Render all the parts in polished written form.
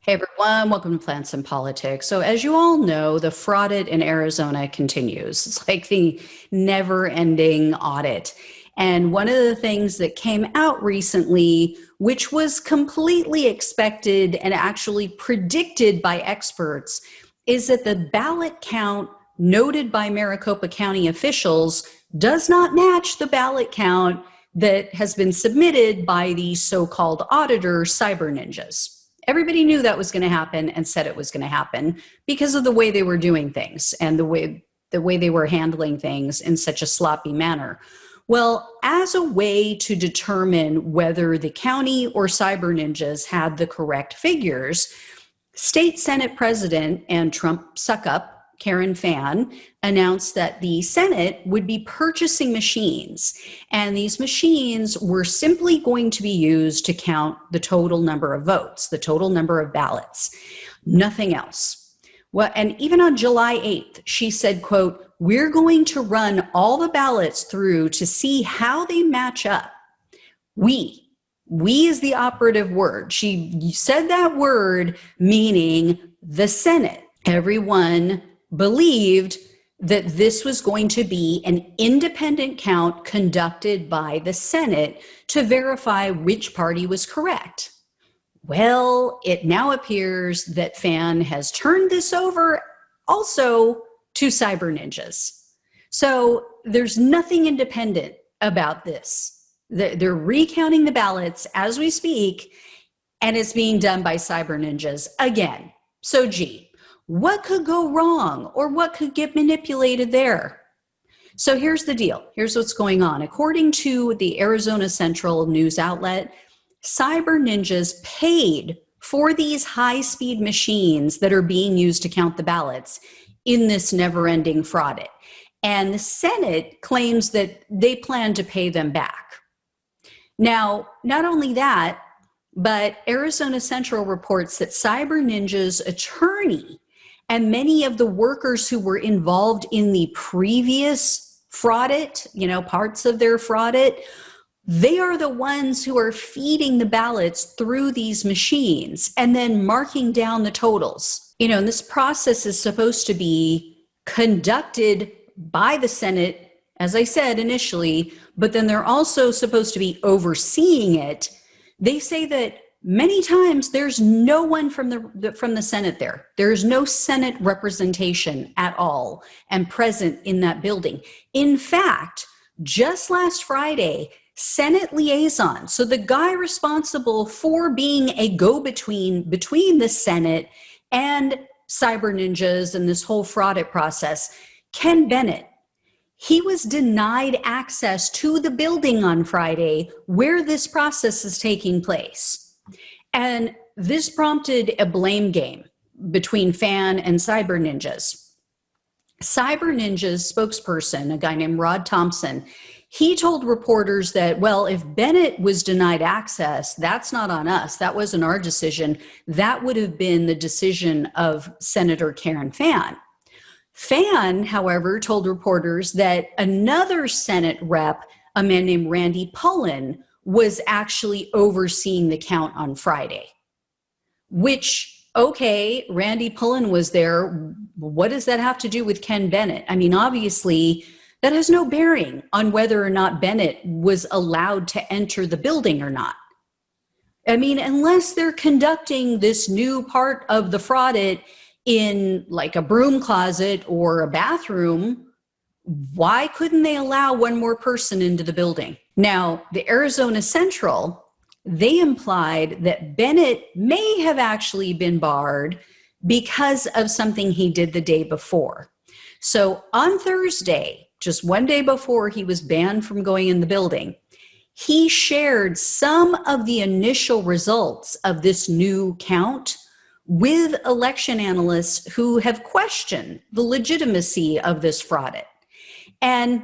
Hey everyone, welcome to Plants and Politics. So, as you all know, the FrAudit in Arizona continues. It's like the never ending audit. And one of the things that came out recently, which was completely expected and actually predicted by experts, is that the ballot count noted by Maricopa County officials does not match the ballot count that has been submitted by the so-called auditor cyber ninjas. Everybody knew that was going to happen and said it was going to happen because of the way they were doing things and the way they were handling things in such a sloppy manner. Well, as a way to determine whether the county or cyber ninjas had the correct figures, State Senate President and Trump suck-up Fann announced that the Senate would be purchasing machines, and these machines were simply going to be used to count the total number of votes, the total number of ballots, nothing else. Well, and even on July 8th, she said, quote, "We're going to run all the ballots through to see how they match up." We is the operative word. She said that word meaning the Senate. Everyone believed that this was going to be an independent count conducted by the Senate to verify which party was correct. Well, it now appears that Fann has turned this over also to cyber ninjas. So there's nothing independent about this. They're recounting the ballots as we speak, and it's being done by cyber ninjas again. So gee, what could go wrong or what could get manipulated there? So here's the deal. Here's what's going on. According to the Arizona Central news outlet, cyber ninjas paid for these high-speed machines that are being used to count the ballots in this never-ending FrAudit. And the Senate claims that they plan to pay them back. Now, not only that, but Arizona Central reports that cyber ninjas' attorney and many of the workers who were involved in the previous FrAudit, parts of their FrAudit, they are the ones who are feeding the ballots through these machines and then marking down the totals. And this process is supposed to be conducted by the Senate, as I said initially, but then they're also supposed to be overseeing it. They say that many times there's no one from the Senate there. There's no Senate representation at all and present in that building. In fact, just last Friday, Senate liaison, so the guy responsible for being a go-between between the Senate and cyber ninjas and this whole FrAudit process, Ken Bennett, he was denied access to the building on Friday where this process is taking place. And this prompted a blame game between Fann and cyber ninjas. Cyber ninjas spokesperson, a guy named Rod Thompson, he told reporters that, well, if Bennett was denied access, that's not on us. That wasn't our decision. That would have been the decision of Senator Fann. Fann, however, told reporters that another Senate rep, a man named Randy Pullen, was actually overseeing the count on Friday. Which, okay, Randy Pullen was there. What does that have to do with Ken Bennett? I mean, obviously, that has no bearing on whether or not Bennett was allowed to enter the building or not. I mean, unless they're conducting this new part of the FrAudit in like a broom closet or a bathroom, why couldn't they allow one more person into the building? Now, the Arizona Central, they implied that Bennett may have actually been barred because of something he did the day before. So on Thursday, just one day before he was banned from going in the building, he shared some of the initial results of this new count with election analysts who have questioned the legitimacy of this FrAudit. And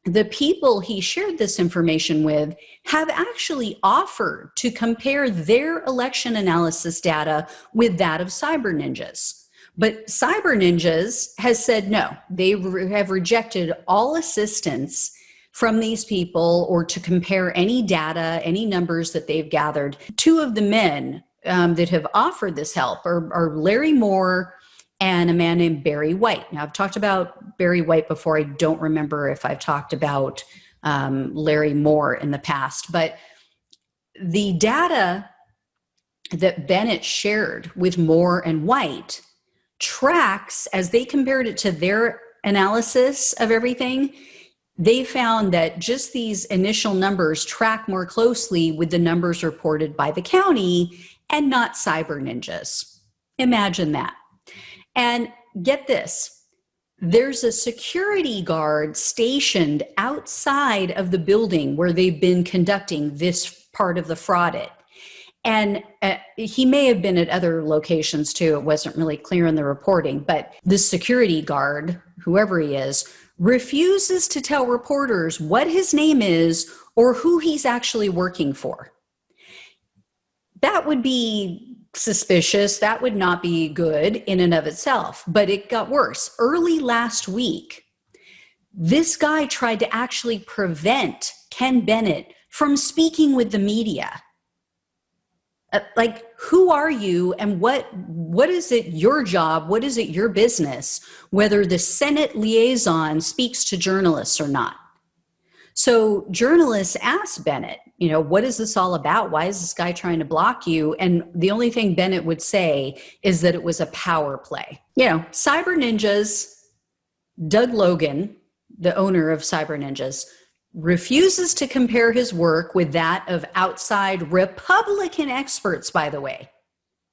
the people he shared this information with have actually offered to compare their election analysis data with that of cyber ninjas. But cyber ninjas has said no, they have rejected all assistance from these people or to compare any data, any numbers that they've gathered. Two of the men that have offered this help are Larry Moore and a man named Barry White. Now, I've talked about Barry White before. I don't remember if I've talked about Larry Moore in the past, but the data that Bennett shared with Moore and White tracks, as they compared it to their analysis of everything, they found that just these initial numbers track more closely with the numbers reported by the county and not cyber ninjas. Imagine that. And get this, there's a security guard stationed outside of the building where they've been conducting this part of the FrAudit. And he may have been at other locations too. It wasn't really clear in the reporting, but this security guard, whoever he is, refuses to tell reporters what his name is or who he's actually working for. That would be suspicious. That would not be good in and of itself, but it got worse. Early last week, this guy tried to actually prevent Ken Bennett from speaking with the media. Like, who are you and what is it your job? What is it your business, whether the Senate liaison speaks to journalists or not? So journalists asked Bennett, what is this all about? Why is this guy trying to block you? And the only thing Bennett would say is that it was a power play. Cyber Ninjas, Doug Logan, the owner of Cyber Ninjas, refuses to compare his work with that of outside Republican experts, by the way.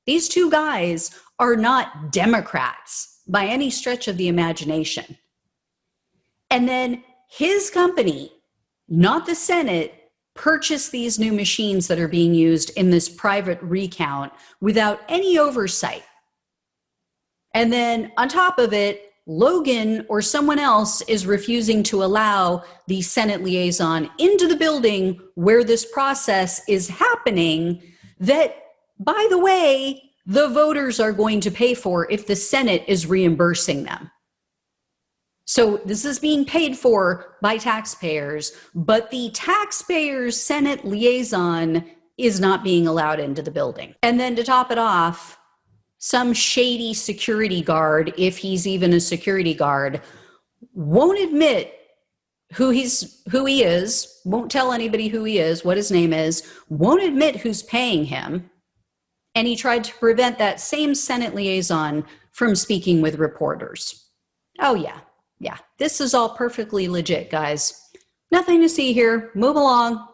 These two guys are not Democrats by any stretch of the imagination. And then his company, not the Senate, purchased these new machines that are being used in this private recount without any oversight. And then on top of it, Logan or someone else is refusing to allow the Senate liaison into the building where this process is happening that, by the way, the voters are going to pay for if the Senate is reimbursing them. So this is being paid for by taxpayers, but the taxpayers' Senate liaison is not being allowed into the building. And then to top it off, some shady security guard, if he's even a security guard, won't admit who he is, won't tell anybody who he is, what his name is, won't admit who's paying him. And he tried to prevent that same Senate liaison from speaking with reporters. Oh yeah, this is all perfectly legit, guys. Nothing to see here. Move along.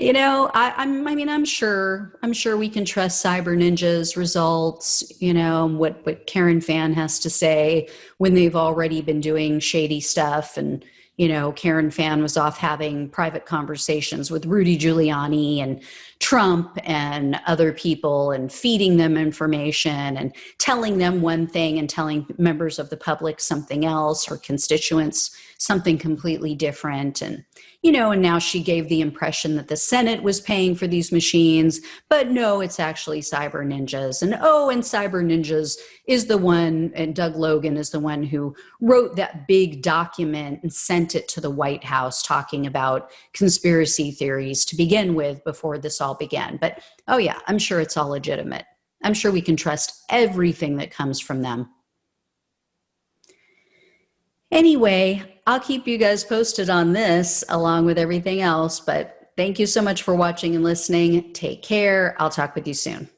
I'm sure we can trust Cyber Ninja's results, what Karen Fann has to say when they've already been doing shady stuff. And, Karen Fann was off having private conversations with Rudy Giuliani and Trump and other people and feeding them information and telling them one thing and telling members of the public something else, or constituents something completely different. And now she gave the impression that the Senate was paying for these machines, but no, it's actually Cyber Ninjas. And Cyber Ninjas is the one, and Doug Logan is the one who wrote that big document and sent it to the White House talking about conspiracy theories to begin with before this all began. But I'm sure it's all legitimate. I'm sure we can trust everything that comes from them. Anyway, I'll keep you guys posted on this along with everything else, but thank you so much for watching and listening. Take care. I'll talk with you soon.